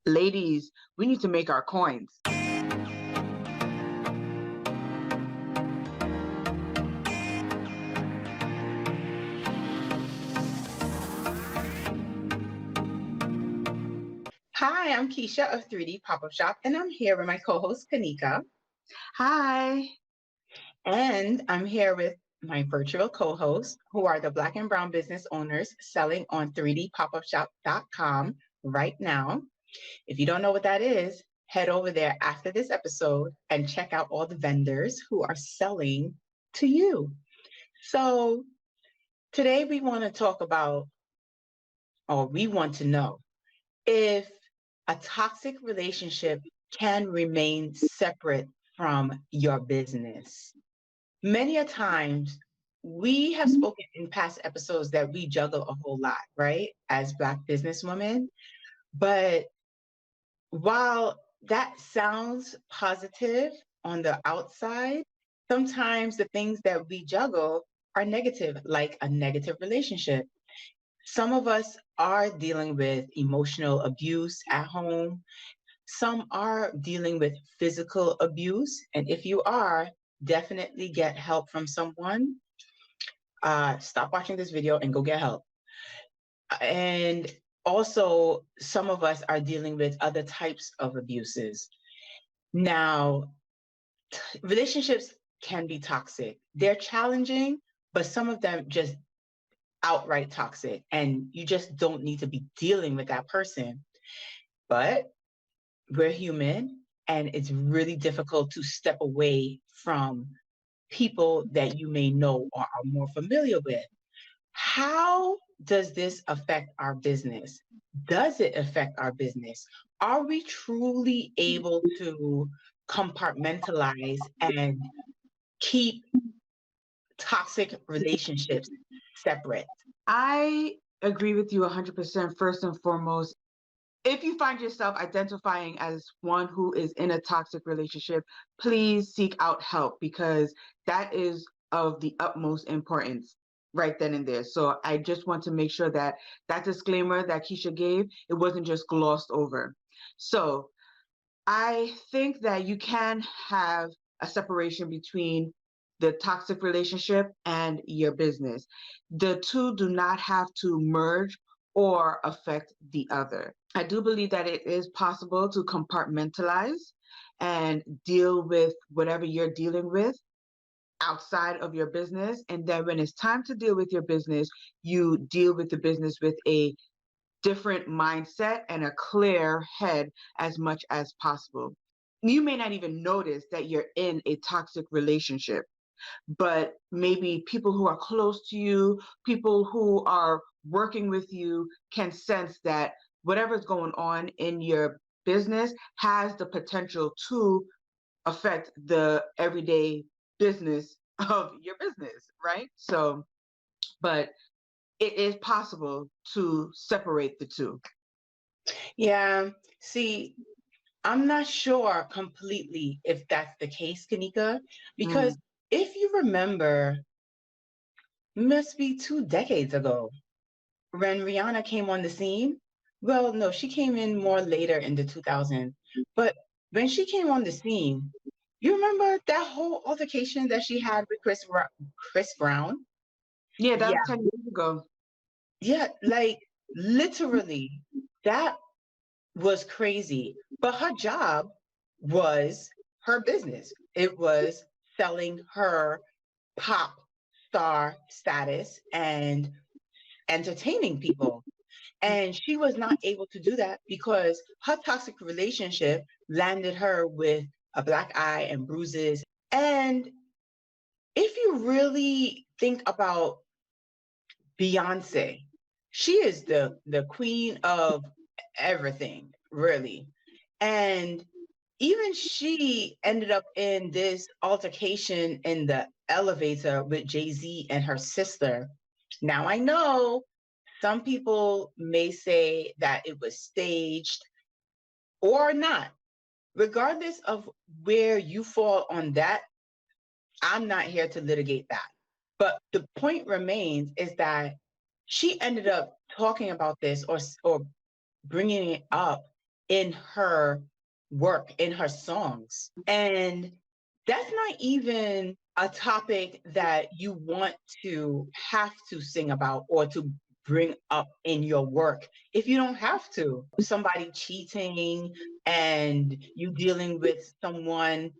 Ladies, we need to make our coins. Hi, I'm Keisha of 3D Pop-Up Shop, and I'm here with my co-host Kanika, Hi. and I'm here with my virtual co-hosts, who are the Black and Brown business owners selling on 3dpopupshop.com right now. If you don't know what that is, head over there after this episode and check out all the vendors who are selling to you. So today we want to talk about, or we want to know, if a toxic relationship can remain separate from your business. Many a times we have spoken in past episodes that we juggle a whole lot, right? As Black businesswomen. But while that sounds positive on the outside, sometimes the things that we juggle are negative, like a negative relationship. Some of us are dealing with emotional abuse at home. Some are dealing with physical abuse. And if you are, definitely get help from someone. Stop watching this video and go get help. And also, some of us are dealing with other types of abuses. Now, relationships can be toxic. They're challenging, but some of them just outright toxic, and you just don't need to be dealing with that person. But we're human, and it's really difficult to step away from people that you may know or are more familiar with. How does this affect our business? Does it affect our business? Are we truly able to compartmentalize and keep toxic relationships separate? I agree with you 100%. First and foremost, if you find yourself identifying as one who is in a toxic relationship, please seek out help, because that is of the utmost importance right then and there. So I just want to make sure that that disclaimer that Keisha gave, it wasn't just glossed over. So I think that you can have a separation between the toxic relationship and your business. The two do not have to merge or affect the other. I do believe that it is possible to compartmentalize and deal with whatever you're dealing with outside of your business. And then when it's time to deal with your business, you deal with the business with a different mindset and a clear head as much as possible. You may not even notice that you're in a toxic relationship, but maybe people who are close to you, people who are working with you, can sense that whatever's going on in your business has the potential to affect the everyday business of your business, right? So, but it is possible to separate the two. Yeah, see, I'm not sure completely if that's the case, Kanika, because Mm. if you remember, must be 2 decades ago when Rihanna came on the scene. Well, no, she came in more later in the 2000s, but when she came on the scene, you remember that whole altercation that she had with Chris Brown? Yeah, that Yeah, was 10 years ago. yeah, like literally, that was crazy. But her job was her business. It was selling her pop star status and entertaining people. And she was not able to do that because her toxic relationship landed her with a black eye and bruises. And if you really think about Beyonce, she is the queen of everything, really. And even she ended up in this altercation in the elevator with Jay-Z and her sister. Now I know some people may say that it was staged or not. Regardless of where you fall on that, I'm not here to litigate that. But the point remains is that she ended up talking about this or bringing it up in her work, in her songs. And that's not even a topic that you want to have to sing about or to bring up in your work if you don't have to. Somebody cheating and you dealing with someone,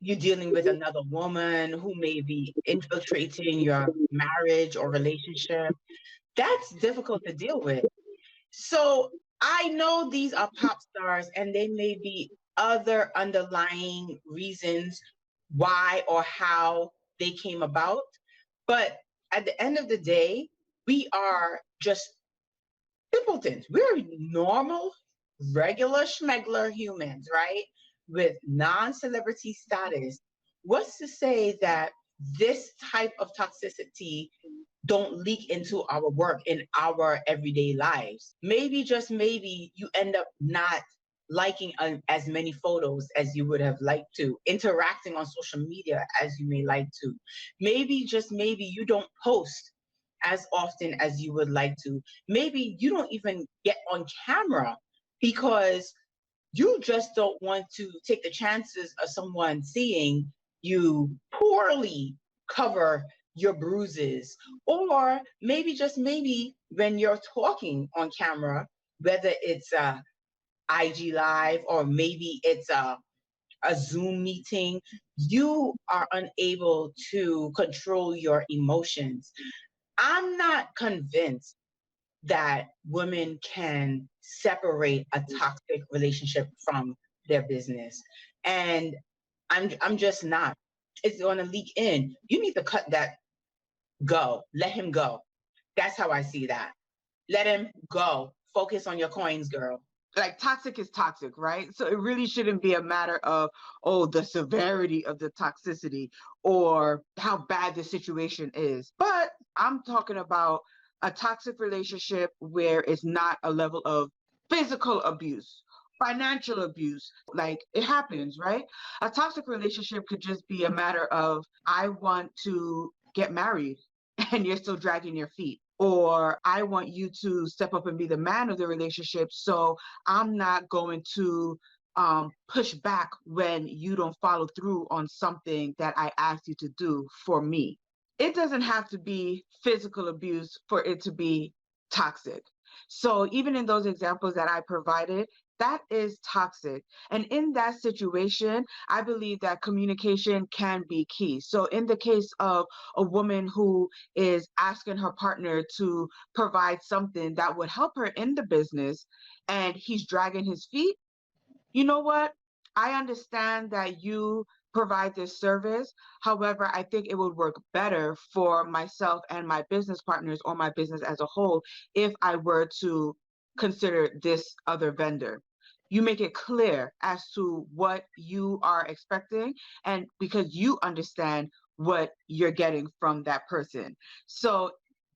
you dealing with another woman who may be infiltrating your marriage or relationship. That's difficult to deal with. So I know these are pop stars and there may be other underlying reasons why or how they came about. But at the end of the day, we are just simpletons. We're normal, regular schmegler humans, right? With non-celebrity status. What's to say that this type of toxicity don't leak into our work in our everyday lives? Maybe, just maybe, you end up not liking as many photos as you would have liked to, interacting on social media as you may like to. Maybe, just maybe, you don't post as often as you would like to. Maybe you don't even get on camera because you just don't want to take the chances of someone seeing you poorly cover your bruises. Or maybe, just maybe, when you're talking on camera, whether it's a IG live or maybe it's a Zoom meeting, you are unable to control your emotions. I'm not convinced that women can separate a toxic relationship from their business. And I'm just not. It's going to leak in. You need to cut that, go. Let him go. That's how I see that. Let him go. Focus on your coins, girl. Like, toxic is toxic, right? So it really shouldn't be a matter of, oh, the severity of the toxicity or how bad the situation is. But I'm talking about a toxic relationship where it's not a level of physical abuse, financial abuse. Like, it happens, right? A toxic relationship could just be a matter of, I want to get married and you're still dragging your feet. Or I want you to step up and be the man of the relationship. So I'm not going to push back when you don't follow through on something that I asked you to do for me. It doesn't have to be physical abuse for it to be toxic. So even in those examples that I provided, that is toxic. And in that situation, I believe that communication can be key. So in the case of a woman who is asking her partner to provide something that would help her in the business and he's dragging his feet, you know what? I understand that you provide this service. However, I think it would work better for myself and my business partners or my business as a whole if I were to consider this other vendor. You make it clear as to what you are expecting, and because you understand what you're getting from that person. So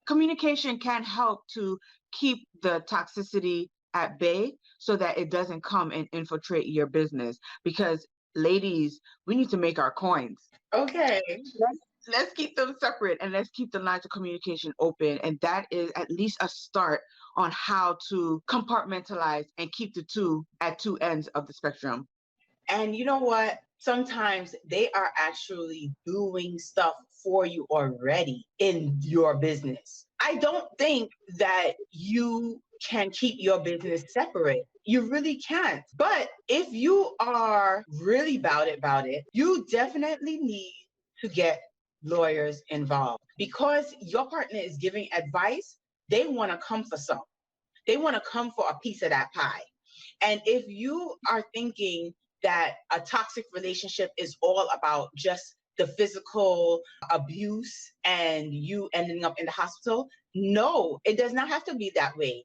communication can help to keep the toxicity at bay so that it doesn't come and infiltrate your business. Because ladies, we need to make our coins. Okay. Let's keep them separate and let's keep the lines of communication open. And that is at least a start on how to compartmentalize and keep the two at two ends of the spectrum. And you know what? Sometimes they are actually doing stuff for you already in your business. I don't think that you can keep your business separate. You really can't. But if you are really about it, you definitely need to get lawyers involved because your partner is giving advice. They want to come for some. They want to come for a piece of that pie. And if you are thinking that a toxic relationship is all about just the physical abuse and you ending up in the hospital, no, it does not have to be that way.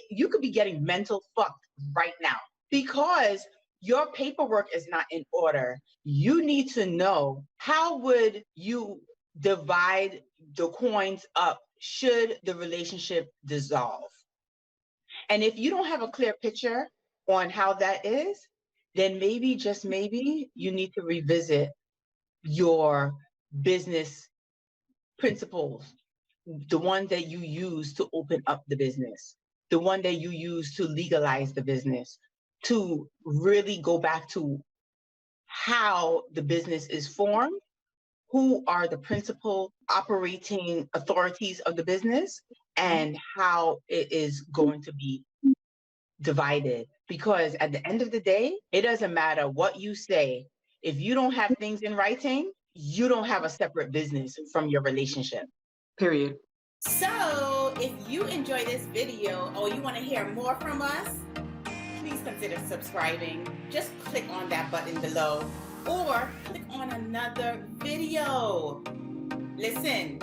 You could be getting mental fucked right now because your paperwork is not in order. You need to know, how would you divide the coins up should the relationship dissolve? And if you don't have a clear picture on how that is, then maybe, just maybe, you need to revisit your business principles, the one that you use to open up the business, the one that you use to legalize the business. to really go back to how the business is formed, who are the principal operating authorities of the business, and how it is going to be divided. Because at the end of the day, it doesn't matter what you say. If you don't have things in writing, you don't have a separate business from your relationship. Period. So if you enjoy this video or you want to hear more from us, please consider subscribing. Just click on that button below or click on another video. Listen,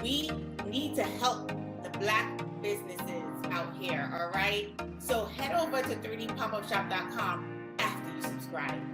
we need to help the Black businesses out here, all right? So head over to 3dpopupshop.com after you subscribe.